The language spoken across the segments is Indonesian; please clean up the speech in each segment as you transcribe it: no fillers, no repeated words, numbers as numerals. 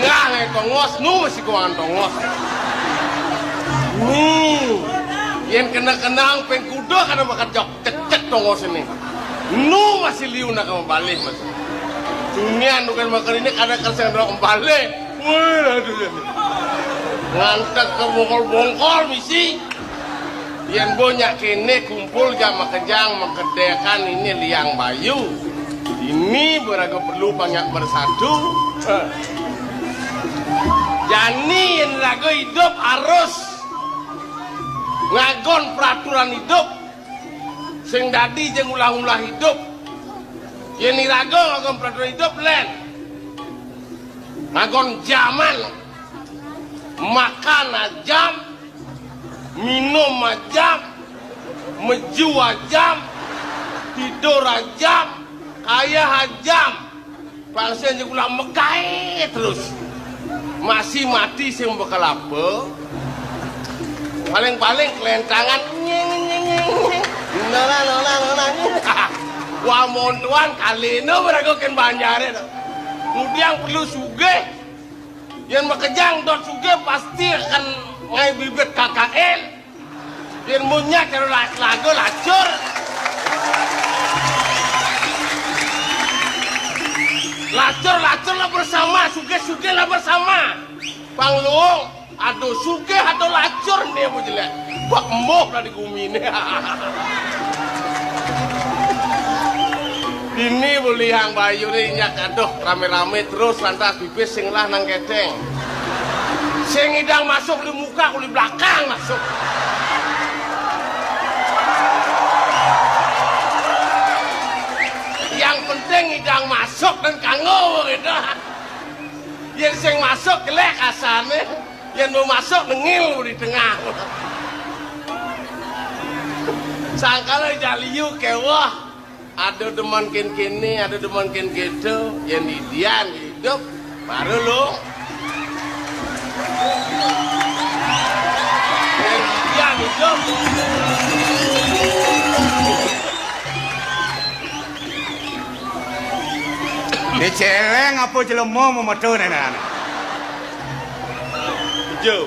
Nah, tongos nu masih kuangan tongos. Nih, yang kena-kenang pengkuda karena makan jok cecek tongos ini. Nu masih liu nak kembali mas. Dunia nukan makan ini ada kerja yang kembali. Wah, aduh. Ngantek ke bongkol misi. Yang banyak kini kumpul jam makejang makedekan ini liang bayu. Ini beraga perlu banyak bersatu. Jani yang lagu hidup harus ngagon peraturan hidup. Sing dadi jeung ulah-ulah hidup. Yen irago ngagon peraturan hidup len. Ngagon zaman. Makan jam, minum jam, meju jam, tidur jam, kaya jam. Bangsa jeung ulah mekae terus. Masih mati sing bakal apa? Paling-paling kelentangan nola. Wah montuan kali ini beragokan banjare. Kemudian perlu sugih. Yang makejang dot sugih pasti akan ngai bibit KKN. Yang munyak kalau lagu lacur. Lacur lah bersama, sugih lah bersama. Pangluung, aduh sugih aduh lacur nih bu jelek. Bak emoh lah di bumi ini. Ini boleh yang bayu ini nyak aduh rame-rame terus lantas bibis sing lah nang kedeng. Sing idang masuk di muka kuli belakang masuk. Yang penting idang masuk dan kanggo gitu. Yang sing masuk gelek asane, yang mau masuk nengil di tengah. Sangkala jaliu kewah. Ada teman kini, ada teman gitu, yang didian hidup, baru lo. Yang didian hidup. Ini celeng apa jelema mau metu nenek? Jo.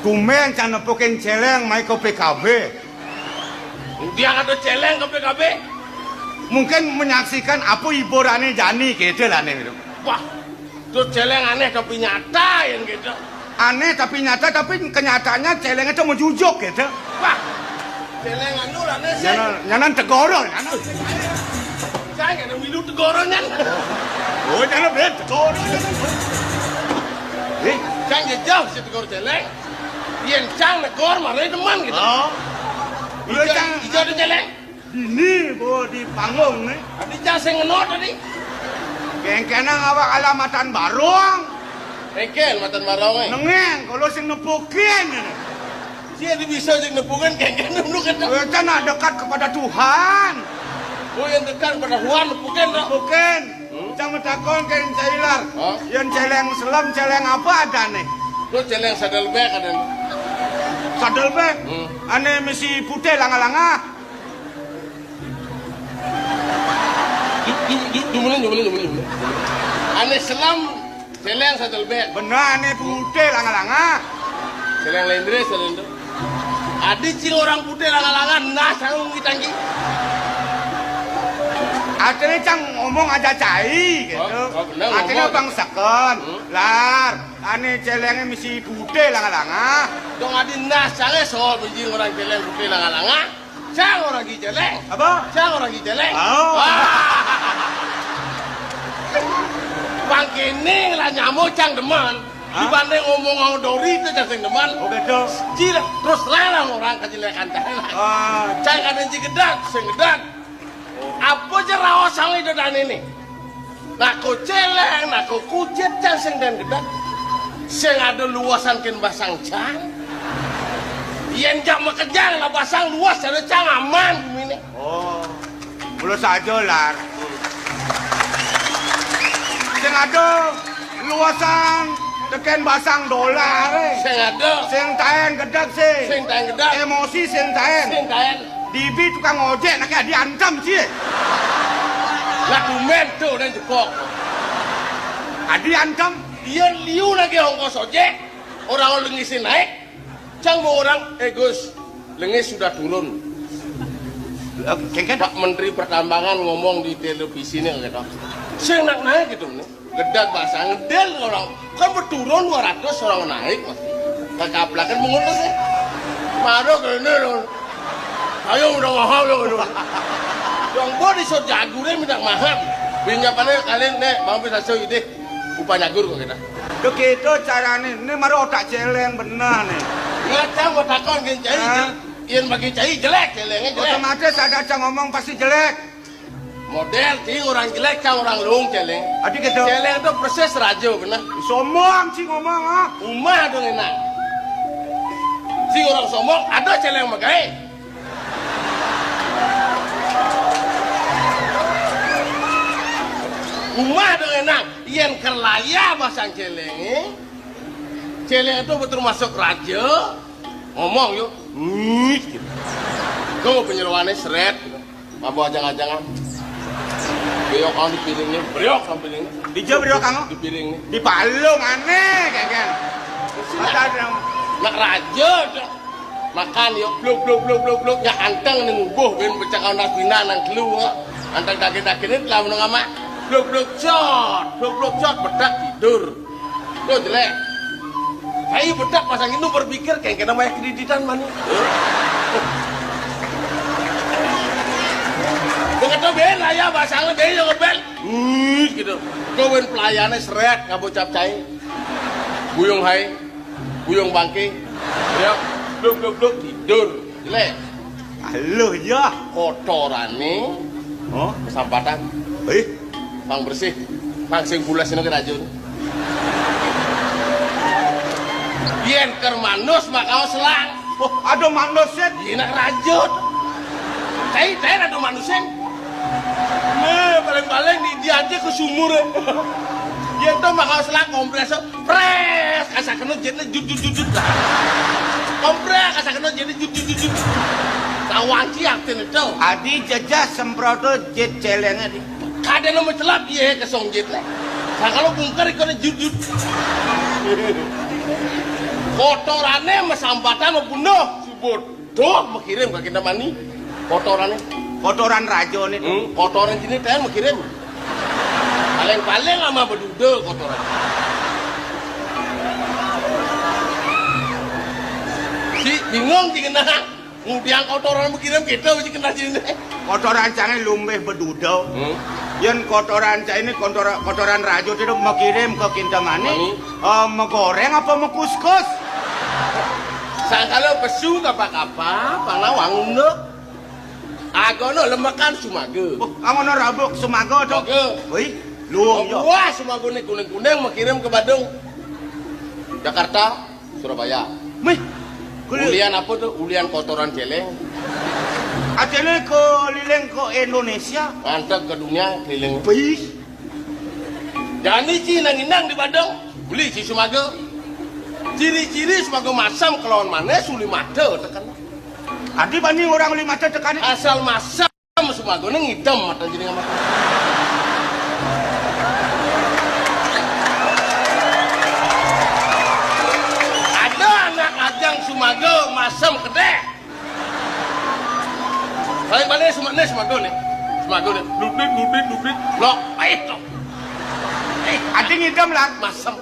Kumen can nepukin celeng mai ke PKB. Dia ada celeng ke PKB. Mungkin menyaksikan apa hiburannya Jani gitu lah nih. Wah, itu celeng aneh tapi nyata yang gitu. Aneh tapi nyata, tapi kenyataannya celeng itu menjujuk gitu. Wah, celeng anu lah nih sih. Nyanan tegoro, nyanan. Saya nggak ada milu tegoronya. Oh, jangan bed tegoro. Saya jauh sih tegor celeng. Yang cang negor malah teman gitu. Oh. Ijo ada celeng. Ini bo di panggung nih. Tadi cang saya ngenot tadi. Kena ngawak alamatan barong. Ekel matan barong eh. Nengeng kalau sing nepukin. Dia bisa jadi nepungan kayak gini kan. Karena dekat kepada Tuhan. Oh yang dekat pada Tuhan nepungan dong. Nepukin. Jangan takon ke cailar. Yang celeng selam celeng apa ada nih? Lu celeng sadel bek ada. Sadel bek. Ane misi putih langa-langa. Jumulin. Ane selam celeng sadel bek. Benar ane putih langa-langa. Celeng lendre selendo. Adi cing orang putih langa-langa nah sarung ditanggi. Akhirnya cang ngomong aja cai gitu. Akhirnya bang sekon. Lar, ane celengnya misi putih langa-langa. Dong adi nah sange soal biji orang celeng putih langa-langa. Cang orang gi celeng. Apa? Cang orang gi celeng. Oh. Bang kini lah nyamuk cang deman. Dibanding ngomong dori itu cang deman. Oh gitu. Cira terus larang orang kejelekan cang. Cang ada ji gedak, sing gedak. Apa aja rawas sang itu dan ini? Naku celeng, naku kucit cang sing dan gedak. Sing ada luasan kin basang cang. Yen jam makejang lah basang luas ada cang aman ini. Oh. Mulu saja lar. Sing ada luasan teken basang dolar. Sing ada. Sing taen gedak sih. Sing taen gedak. Emosi sing taen. Sing taen. Dibi tukang ojek nak diancam sih. Lah kumen tuh dan jepok. Adi antem. Dia liu lagi ongkos ojek. Orang lengisin naik. Cang mau orang, Gus, lengis sudah turun. Kengken Pak Menteri Pertambangan ngomong di televisi nih gitu. Saya nak naik gitu nih. Gedak bahasa ngedel orang. Kan berturun 200 orang naik pasti. Kekaplakan mengutus ya. Maro kene loh. Ayo udah mahal loh. Yang buat di sot jagure minta mahal. Pinjamannya kalian nih mau bisa so ide upah jagur kok kita. Tuh gitu carane. Ini maro otak celeng bener nih. Ngacang buat takon kan cai. Ian bagi cai jelek celengnya jelek. Otomatis ada cang ngomong pasti jelek. Model cing orang jelek cang orang lung celeng. Adi gitu. Celeng itu proses raja benar. Sombong sih ngomong ah. Umah dong enak. Si orang sombong ada celeng magai. Umah dong enak. Ian kerlaya masang celeng. Celeng itu betul masuk raja. Ngomong yuk. Gitu. Kau penyeruannya seret. Mabuk ajang-ajangan. Beriok kau dipiringnya. Beriok kau piringnya. Dijauh beriok kamu? Dipiringnya. Di palung aneh kengken. Ada Nak raja dah. Makan yuk. Bluk. Ya anteng ni ngubuh. Ben bercakap nak bina nang keluar. Anteng daging-daging ni telah menengah mak. Bluk cot. Bedak tidur. Tuh jelek. Saya bedak pasang itu berpikir kayak kena banyak kreditan mana. Begitu bel ya pasangnya bel yang ngebel. Gitu. Kau pelayannya seret ngabut cap cai. Buyung hai. Buyung bangke. Ya, bluk tidur. Jelek. halo ya. Kotorane. Oh, Kesampatan. Pang bersih. Pang sing bulas ini kerajun. Yen ker manus makau selang. oh ada manusia. Yen nak rajut. Cai ada manusia. Nah, paling-paling dia aja ke sumur. Yen tuh makau selang kompres. Pres, asa kena jadi jut. Kompres, asa kena jadi jut. Tawanci aktin itu. Adi jajah semproto jet celengnya di. Kada nama celap ye ke song jet lah. Nah kalau bungkar ikutnya jut. Kotorannya masambatan mau bunuh. Subur. Tuh mau kirim ke kita mani. Kotorannya. Kotoran rajo nih. Kotoran sini teh mau kirim. Paling lama berduda kotoran. Si bingung sih kena. Ngutiang kotoran mau kirim kita mesti kena sini. Kotoran canggih lumbeh bedudau. Yen kotoran cah ini kotoran rajo itu mau kirim ke Kintamani. Mau goreng apa mau kuskus? Sangkalo pesu kapa-kapa, panawang no. Agono lemakan sumago. Amono rabuk sumago dok. Wih, luang yo. Wah, sumago nih kuning-kuning mau kirim ke Bandung, Jakarta, Surabaya. Wih, Ulian apa tuh? Ulian kotoran celeng. Acele ke lileng ke Indonesia. Mantap ke dunia keliling. Wih, Jadi cinang-inang di Bandung, beli si sumago. Ciri-ciri sumago masam kelawan mana suli mata tekan. adi banding orang lima tekan. Asal masam sumago nih hitam mata jadi nggak makan. Ada anak ajang sumago masam gede. Paling mana sumago nih? Sumago nih, duplik. Loh, baik loh. Adi ngidam lah. Masam.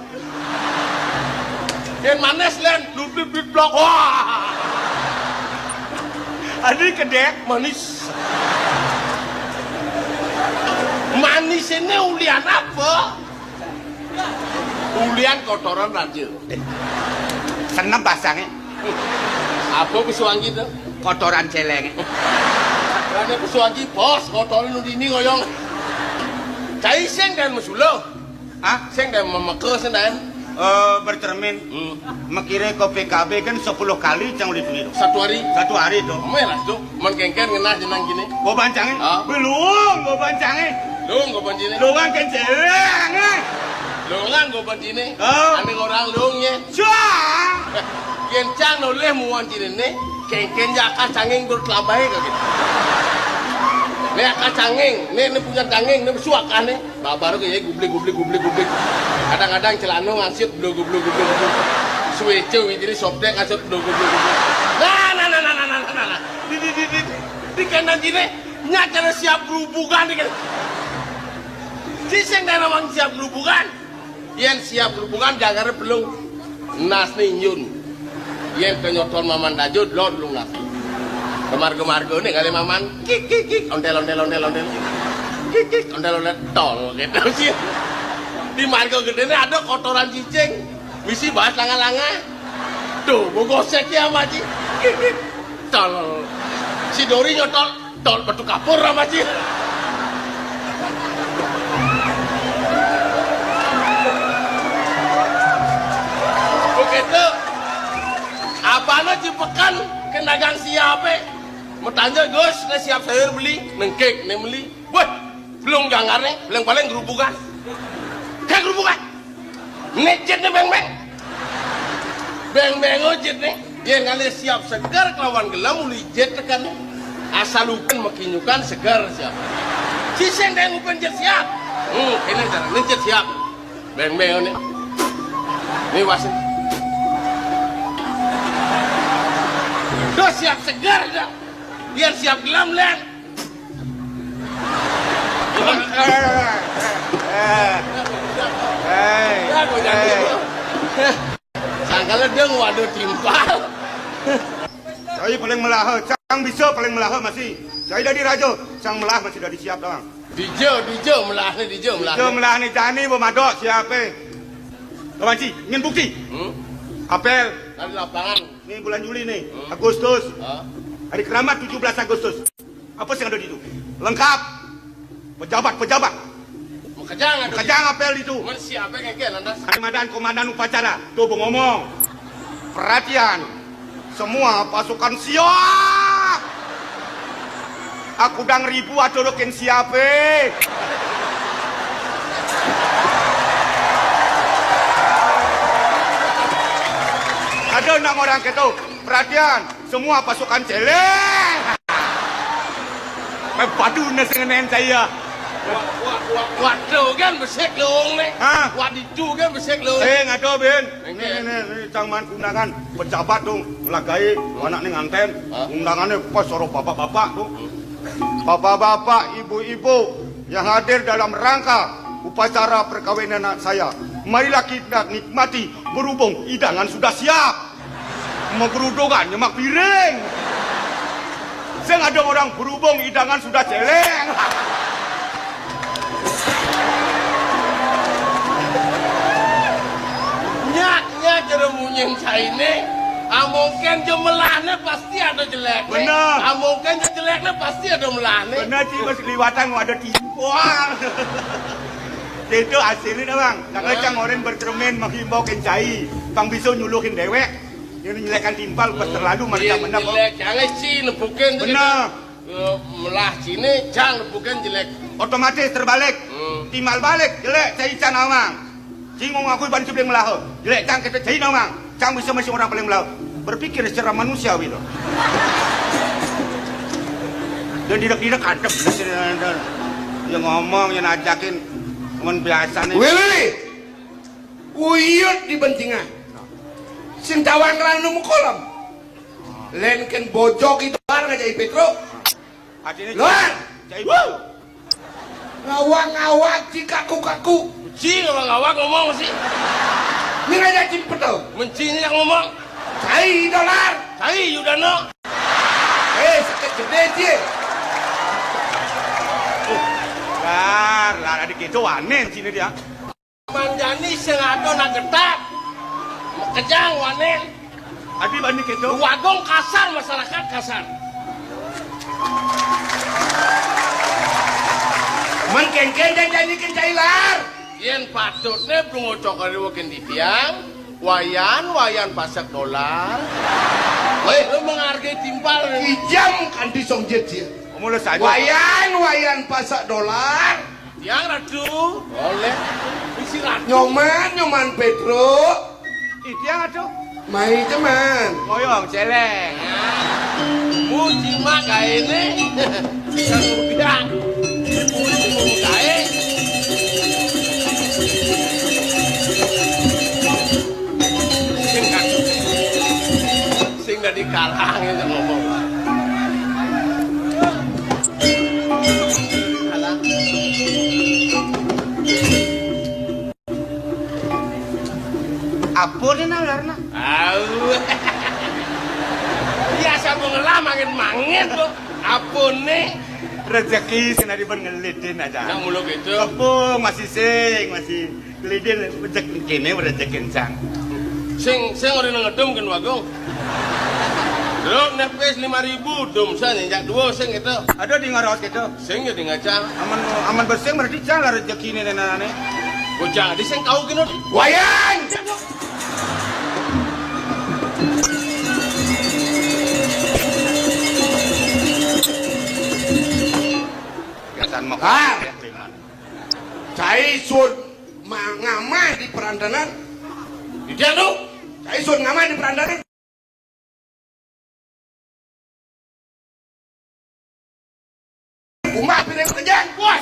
Yang manis len, duplik blok. Wah, Adi kedek. manis. Manis ini ulian apa? Ulian kotoran raja. Seneng basangnya. Apa pesuangi itu? Kotoran celeng. Karena pesuangi bos, kotoran ini ngoyong. Cai seng dan mesulo. Ah, Seng dan memeke sendan. bercermin. Makire ke PKB kan 10 kali cang ulit itu. Satu hari. Satu hari tuh. Melas tuh, mengkengken ngenah jenang gini. Gua bancangin. Ah. Belum, gua bancangin. Lung gue pancine. Lungan kan celeng. Lungan gue pancine. Oh. Ane orang lungnya. Cuah. Kencang noleh muan cine kengken jaka canging berkelabai kaget. Nih aka canging, nih punya canging, nih suakan nih. baru kayak gublik. Kadang-kadang celana ngasut blog. Suwece ini sobdek ngasut blog. Nah. Di kanan gini nyata siap berhubungan di kan. Siseng dan awang siap berhubungan. Yen siap berhubungan jangan belum nas nih nyun. Yen kenyoton maman dajud lord belum nas. Gemar-gemargo nih kali maman kik ondel. Kik ondel tol gitu sih. Di margo gede nih ada kotoran cicing. Misi bahas langa-langa. Tuh mau gosek ya maji. Kik tol. Si Dori nyotol tol batu kapur sama maji. Begitu abana cipekan ke dagang siapa? Mau tanya Gus, siap sayur beli, nengkek, beli. Wah, belum jangan nih, paling gerubukan. Kayak gerubukan. Nejet nih beng. Beng ojit nih. Dia ngali siap segar kelawan gelam uli jet tekan. Asal lupen makinyukan segar siap. Ciseng dan lupen jet siap. Ini cara nejet siap. Beng nih. Nih wasit. Duh siap segar dah. Biar siap gelam leng. Sangkala deng waduh timpal. Saya paling melah, cang bisa paling melah masih. Saya dari raja, cang melah masih dari siap doang. Dijo melah nih. Dijo melah nih jani bermadok siapa? Lawan si, ingin bukti? Apel. Dari lapangan. Ini bulan Juli nih, Agustus. Hari keramat 17 Agustus. Apa sih yang ada di itu? Lengkap. Pejabat. Kejang apel itu. Mana siapa yang kayak landas? Komandan upacara. Tuh ngomong. Perhatian. Semua pasukan siap. Aku udah ribu adodokin siapa. Ada enam orang gitu. Perhatian. Semua pasukan celeng. Padu ngesengen saya. Waduh kan besek leung nih. Hah? Wadidu kan besek leung. Ngato Ben. Ini cangman undangan pejabat dong melagai anak ning nganten. Undangannya pas soro bapak-bapak tuh. Bapak-bapak, ibu-ibu yang hadir dalam rangka upacara perkawinan anak saya. Marilah kita nikmati berhubung hidangan sudah siap. Mau gerudungan nyemak piring. Saya ada orang berhubung hidangan sudah celeng. Nyaknya jeremunyeng ini, mungkin jemelahnya pasti ada jelek. Benar. Mungkin jeleknya pasti ada melahnya. Benar sih, pas liwatan ada tipuan. Itu hasilnya bang. Jangan cang orang bercermin menghimbau kencai. Bang bisa nyuluhin dewek. Yang nyelekan timpal pas terlalu mereka menang. Jelek, jangan sih nepukin. Benar. Melah sini, jangan nepukin jelek. Otomatis terbalik. Timbal balik, jelek, cai can awang. Cinggung aku ban sebelum melah. Jelek cang kita cai awang. Cang bisa masih orang paling melah. Berpikir secara manusiawi loh. Dan tidak adem. Yang ngomong, yang ajakin. Ngon biasa nih. Wili, uyut di bentingan. Sintawan ranu kolam. Lenken bojok itu barang aja Petro. Luar. Ngawak-ngawak cikaku-kaku. Ci ngawak ngomong sih. Ini aja cimpet tau. Mencinya yang ngomong. Cai dolar. Cai Yudano. Sakit gede sih. Lah adik itu wanen sini dia. Manjani sengato nak getak. Kejang wanen. Adik bani itu. Wagong kasar, masyarakat kasar. Mengkengkeng dan janjikan cailar. Yen patutnya pengocok kali wakin di tiang. Wayan pasak dolar. Lu menghargai timpal. Ijam kan disongjet dia. Mulai saja. Wayan pasak dolar. Tiang ratu. Boleh. Isi ratu. Nyoman Petro. Tiang atuh. Mai teman. Moyong celeng. Muji mak kayak ini. Kan rupiah. Muji mau kayak. kalah gitu ngomong. Kalah. Apa nih nalarna? Au. Biasa mau ngelah mangin tuh. Apa nih? Rezeki senadi ngelidin aja. Yang mulu gitu. Apa masih masih ngelidin rezeki kene rezeki kencang. Sing ora ngedum kan Bagong. Delok nepes 5.000 dum san jak dua sing itu. Ada di ngaros gitu. Sing ya di ngaca. Aman bersih berarti jalan rezeki ini nene. Bocah di sing kau kino. Wayan. Kesan mau Cai sun ngamai di perandanan. Di dia lu. Cai sun ngamai di perandanan. Umah piring kejang. Wah.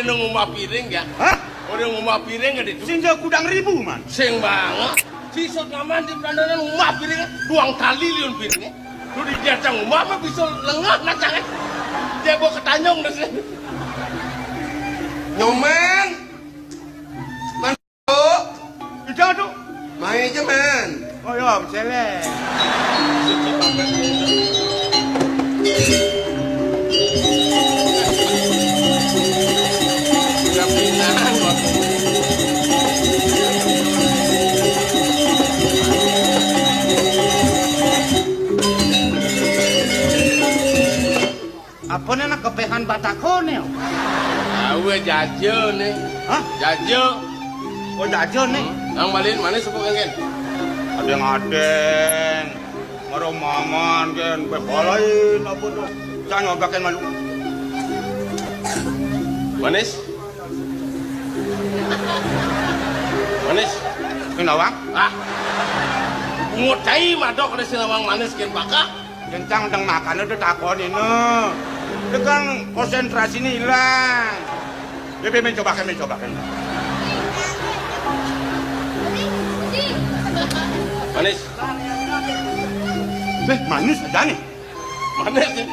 Ngumah piring ya? Hah? Orang ngumah piring gak itu? Sing kudang ribu man. Sing banget. Sisot ngaman di perandanan ngumah piringnya. Duang tali liun piringnya. Lu di jatah ngumah apa bisa lengah nacangnya. Dia bawa ketanyong dah sini. Nyoman. Mantuk. Ijau tuh. Mai aja man. Oh ya, selek. Apa nih nak kepehan batakon ya? Tahu jajo nih. Hah? Jajo. Oh jajo nih. Ang malin mana sepuk kan? Ada yang aden. Maro maman kan bepalain apa tuh? Jangan ngobakin malu. Manis? Manis? Kenapa? Ah. Ngutai madok ada sinawang manis kan pakak. Kencang teng makan udah takon ini. Itu kan konsentrasinya hilang. Dia mencobakan. Manis? Manis aja nih. Manis ya?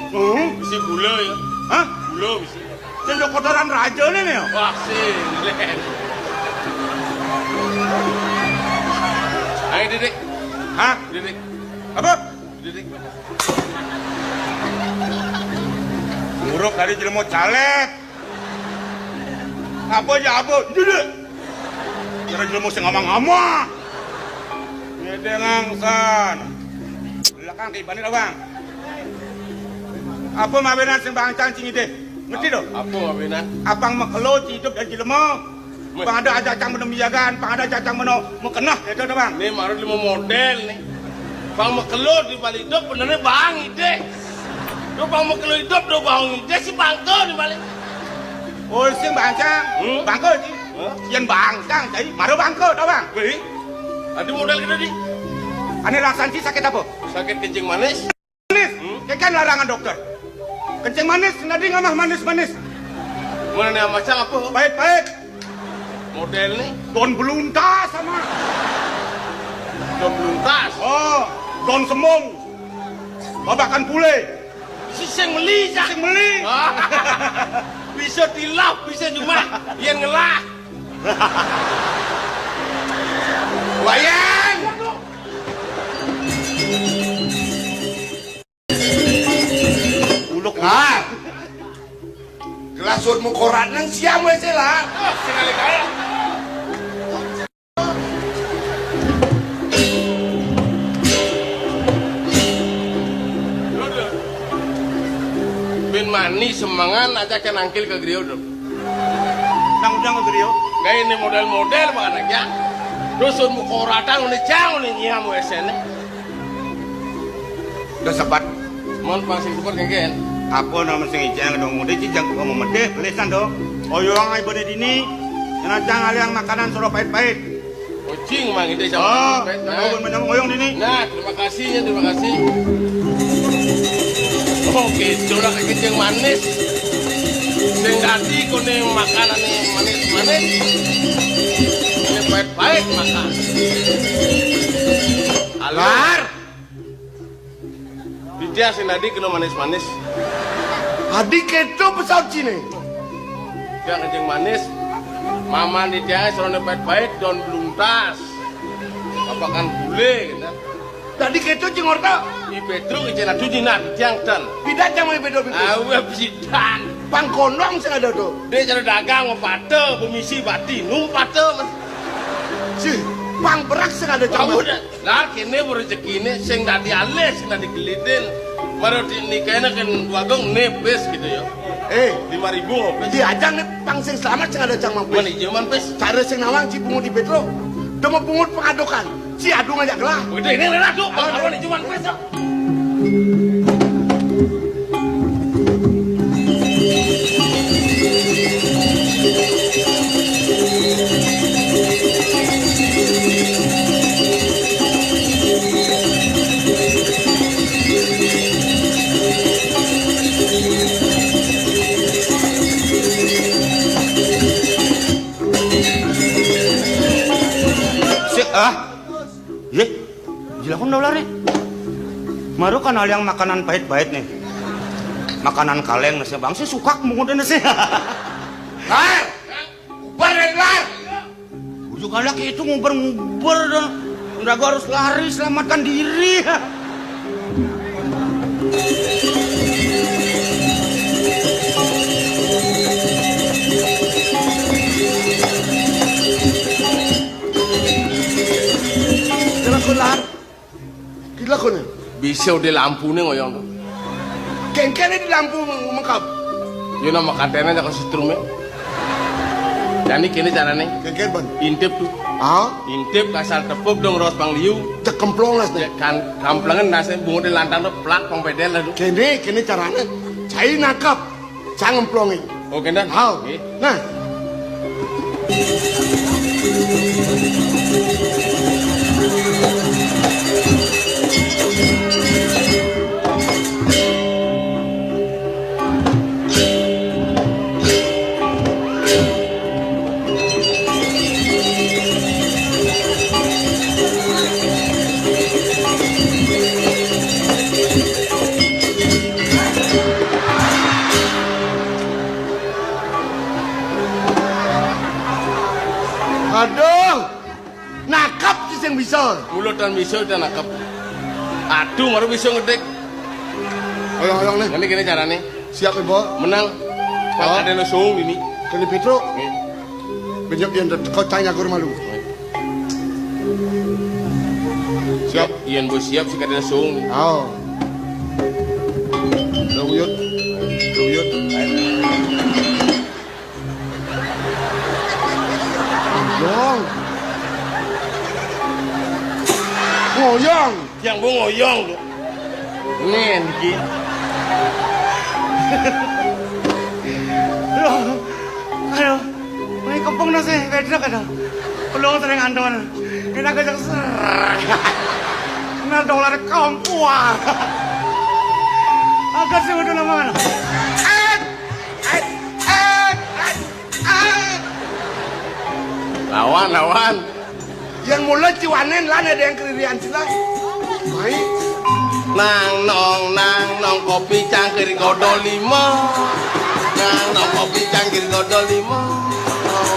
Mesti gula ya? Hah? Gula mesti. Sendok kotoran raja nih nih. Wah sih, len. Ayo Didik. Hah? Didik. Apa? Didik. Buruk dari jelmo caleg. Apa aja apa? Didik. Kira jelmo sing ngomong-ngomong. Ngede ngangsan. Belakang kibani lah bang. Apa mabenan sing bang cancing ide? Ngerti dong? Apa Abina? Apang makelo hidup dan jelmo. Pang ada acacang meno miyagan, pang ada acacang meno mekenah, itu dah bang. Ini maru 5 model nih. Pang mekelot di balik hidup benernya bang ide. Lu pang mekelot hidup do bang ide si bangko di balik. Oh sing bangcang, bangko sih. Yang bangcang, jadi maru bangko, dah bang. Wih, ada model gitu di. Ane Laksanci sakit apa? Sakit kencing manis. Manis, kan larangan dokter. Kencing manis, nadi ngamah manis-manis. Mana nih macam apa? Pahit-pahit. Model nih. Don beluntas sama. Don luntas. Oh, don semung. Babakan pule. Si sing meli Sing meli. Bisa tilap, bisa cuma yang ngelah. Wayan. Uluk. Ah. Gelasun mukoran nang siam wes lah. Sekali kaya. Bin mani semangan aja kan angkil ke griyo dong. Nang ujang ke griyo. Kayak ini model-model banget aja. Dusun mukoratan udah jauh nih nyiam wesen. Udah sebat. Mon pasing super kengken. Apa nama sing ijang dong muda cijang kok mau medeh lesan dong. Oyong ai bone dini. Enacang aliang makanan soro pahit-pahit. Kucing mang itu sama. Ah, Nah, menyambung ngoyong ini. nah, terima kasih ya, terima kasih. Oke, coba kencing manis. Sing tadi kone makanan manis-manis. Ini baik-baik makan. Alar. Dia sing tadi kena manis-manis. Adik itu pesawat Cina. Dia kencing manis. Mama di dia serone baik-baik don belum tas. Apa kan bule gitu. Tadi itu cingorta. Di Petro ijena dujinan jangtan. Bidan yang mau bedo bedo. Awe bidan. Pangkonong sing ada tuh. Dia cara dagang ngopate, pemisi bati, numpate. Si, pang berak sing ada Kamu campur. dah. Lah kene rezekine sing dadi alis, sing dadi gelidin. Maro nikahnya kan wagong nepes gitu ya. 5.000 ngopes. Diajang nih pang sing selamat sing ada cang mampu. Man ijo man pes. Cara sing nawang si pungut di Petro. Demo pungut pengadokan. Si adu ngajak gelah. Udah ini ratu, kalau ijo man pes. Ye, jilakon daw lari. Maro kan hal yang makanan pahit-pahit nih. Makanan kaleng nasi bang, saya suka mengundang nasi. Lar, ubar lar. Ujuk laki itu nguber-nguber dan udah gua harus lari selamatkan diri. Lar. Gila kau nih. Bisa udah lampu nih ngoyong tuh. Kengkene di lampu mengkap. Yo nama katanya jangan setrum ya. Jadi kini caranya Kengken ban. intip tuh. Ah, Intip kasar tepuk dong ros pang liu. cek kemplong las nih. Kan kamplengan nasi bunga di lantang tuh plak pang pedel lah tuh. Kene caranya. Cai nakap. Cang ngemplongin. Oke dan. Hau. Nah. Aduh, nakap sih yang bisa. Mulut dan bisa udah nangkep. Aduh, baru bisa ngedek. Oyong nih. Nanti kini caranya Siap ibu. menang. Kan Oh. ada nosung ini. Kini Petro. Nih. Benyok yang kau tanya gue malu. Siap, Ian bos siap sih kada nosung. Oh. Luyut. Luyut. Ngoyong. Ngoyong. Yang bu ngoyong tuh. Nih, Niki. Aduh, may kampung na si Pedro ka na. Kulong sa ring andoan. Kinakajak ser. Nadolar kampua. Agak sih udah naman. Lawan. Yang mulai ciwanen lah ada yang keririan sila. Mai. Nang nong kopi cangkir godol 5. Nang nong kopi cangkir godol 5.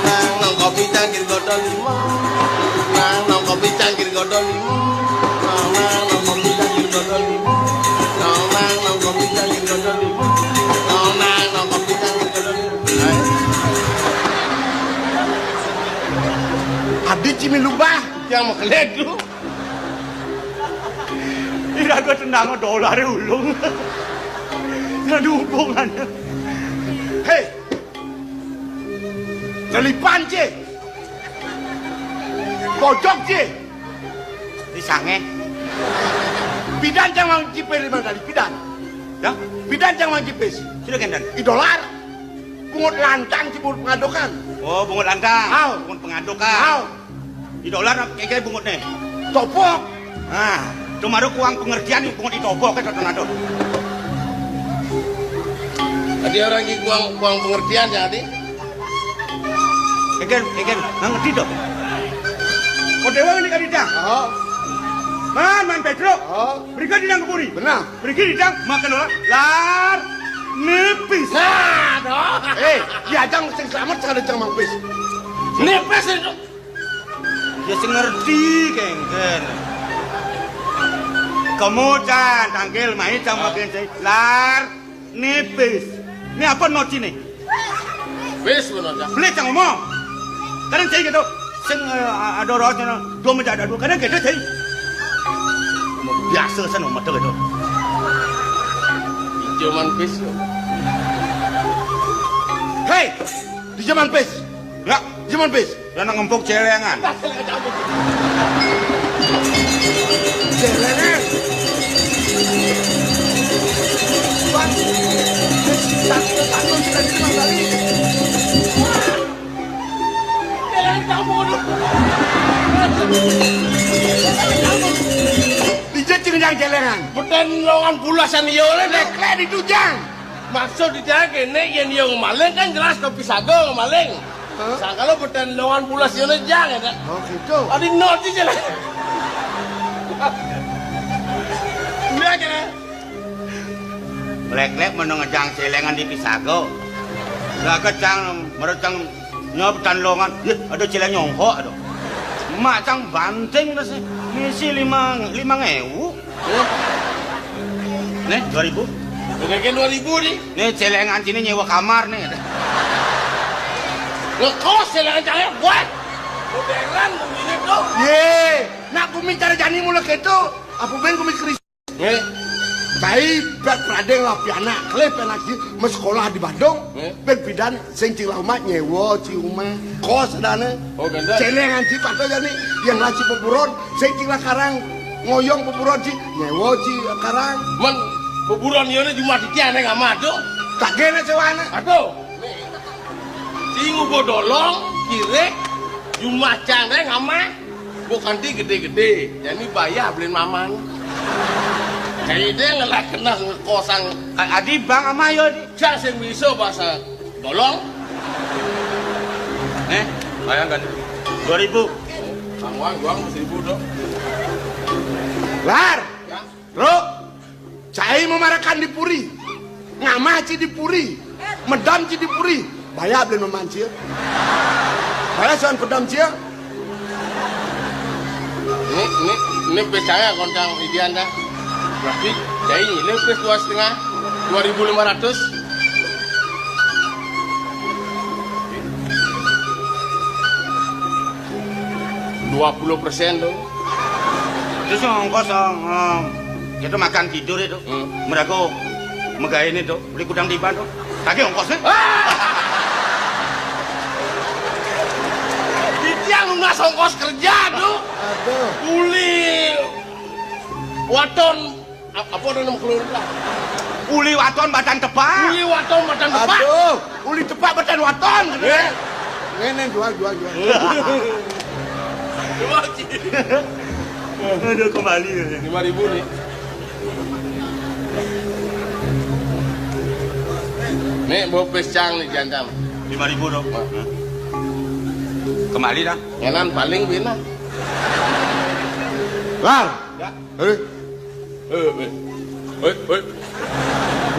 Nang nong kopi cangkir godol 5. Nang nong kopi cangkir godol 5. Nang nong kopi cangkir godol 5. Nang nong kopi cangkir godol 5. Nang nong kopi cangkir godol 5. Adi cimi lubah. Yang mau keledu. Tidak gue tendang dolar ulung. Tidak ada hubungannya. Hei. Kelipan je. Pojok je. Di sange. Bidan jangan jipes lima kali bidan. Ya, Bidan jangan jipes. sudah kendan. Idolar. Pungut lantang cibur pengadokan. Oh, bungut lantang. Au. Bungut pengadokan. Kau. Idolar kayak bungut nih. Topok. Ah, tumaru kuang pengertian bungut ditobok kan tonado. Tadi orang ini kuang pengertian jadi. Egen, ngerti dong. Kau dewa ini kan didang. Oh. Man Pedro. Oh. Berikan didang ke puri. Benar. Berikan didang makan orang. Lar nipis. Nah, dong. Diajang sing selamat sekali jang mangpis. Nipis itu. Ya sing ngerti kengken. Kemudian tanggil main jang makan saya. Lar nipis. Ini apa noti nih? Wis benar. Beli jang ngomong. Kadang saya gitu. Sing ada rosnya dua menjadi dua. Kadang gitu saya. Biasa sana mata gitu. Cuman pis. Hei, di zaman pis. Ya, Di zaman pis. dan ngempuk celengan. Celengan. Bang, takut sudah di kali. Jalan kamu dulu. Dijecing yang celengan. Beten longan pulasan yo le nek. Lekle ditujang. Maksud dijang kene yen yo ngemaling kan jelas ke pisago ngemaling. Sangkalo beten longan pulas yo le jang ya. Oh gitu. Adi noti jalan. Iya kene. Lek-lek menengejang celengan di Pisago. Lah kecang merecang nyobetan longan. Ya, ada celeng nyongko aduh. Mak cang banting dah sih. Ngisi 5.000. Nih 2.000. Kene 2000 nih. Nih celengan sini nyewa kamar nih. Ngekos jalan jangan buat. Modern begini tuh. Ye, nak kumi cara jani mula gitu. Apa ben kumi keris. Nggih. Kai bet pradeng lah piana klep lagi mes sekolah di Bandung. Ben bidan sing cing rumah nyewa ci rumah kos dane. Oh ganda. Celengan ci pato jani yang laci peburon sing cing karang ngoyong peburon ci nyewa ci karang. Men kuburan yo cuma di tiane ngamado. Tak gene sewane. Aduh. Singu bodolong kirek cuma cang ngama. Bukan di gede-gede. Jadi bayar beliin maman. Kayak dia ngelak kena ngekosang. Adi bang ama yo di. Cak sing bisa bahasa dolong. Bayangkan 2.000. Uang 1.000 dong. Lar, Ya. Bro. Cai memarakan di Puri. Ngamah ci di Puri. Medam ci di Puri. Bayar beliin maman ci. Bayar soal pedam ci. Ini percaya kontang idean dah. Berarti jadi ini plus 2,5 2.500. %20 tuh. Terus yang ongkos kita makan tidur itu. Mereka megah ini tuh beli kudang tiban tuh. Tapi ongkosnya. Yang nggak ongkos kerja tuh. Aduh. Uli waton apa nama keluarga? Uli waton badan tebak. Uli waton macam depan. Aduh, uli tepak beten waton. Ngene jual. Aduh kembali. 5.000 nih. Nih bawa pescang nih jantam. 5.000 dong. Kembali dah. Ngenan paling bina. Lar. Ya. Eh.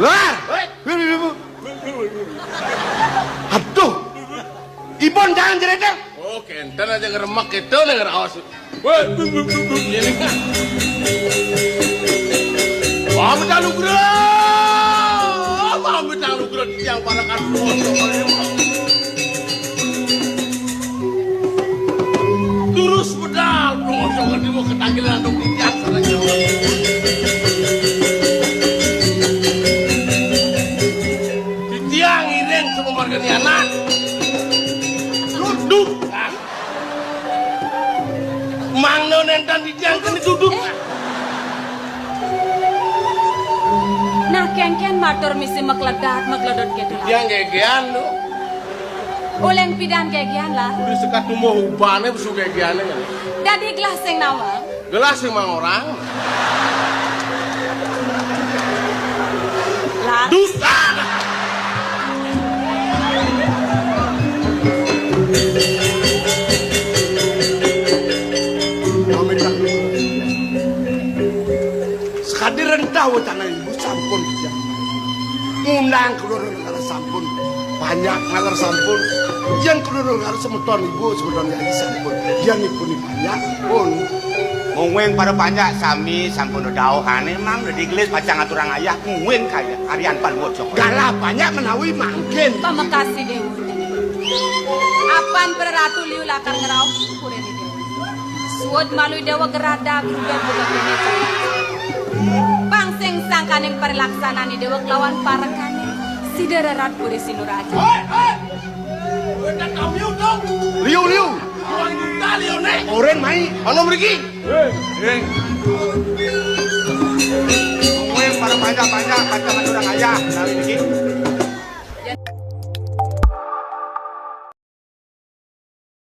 Lar. Aduh. Ibon jangan cerita. Oh, kenten aja ngeremak itu denger awas. Ini kan. Pamit anugerah yang parakan terus pedal dong di mau ketanggilan dong di tiang sana di tiang iring sama marga nianan duduk mang nonentan di tiang kan duduk Nah, ken matur misi makledot gitu lah. tiang gegean lu Oleh pidan kegian lah. Udah sekat tumuh ubane besu kegiane kan. Dadi gelas sing nawa. Gelas mang orang. Lah. Dusta. Sekadi rentah tanah ibu sampun ya. Undang keluar negara sampun. Banyak ngalar sampun. Yang keluar negara semeton ibu semeton gaji sampun. Yang ibu ni banyak pun. Ngweng para banyak sami sampun dawuhane mang digelis pacang aturang ayah ngweng kaya Aryan Panwojo. Galah banyak menawi mangkin. Pamakasih Dewi. Apan peratu liu lakar ngerau pure ni Dewi. Suod malu dewa gerada gruben buka kene. Pangsing sangkaning perlaksanaan ni dewa kelawan parekane. Siderarat pure sinuraja. Udah kami dong. Liu. Orang kita liu nek. Oren mai. Ono mriki. Ngweng para banyak pacang aturang ayah menawi niki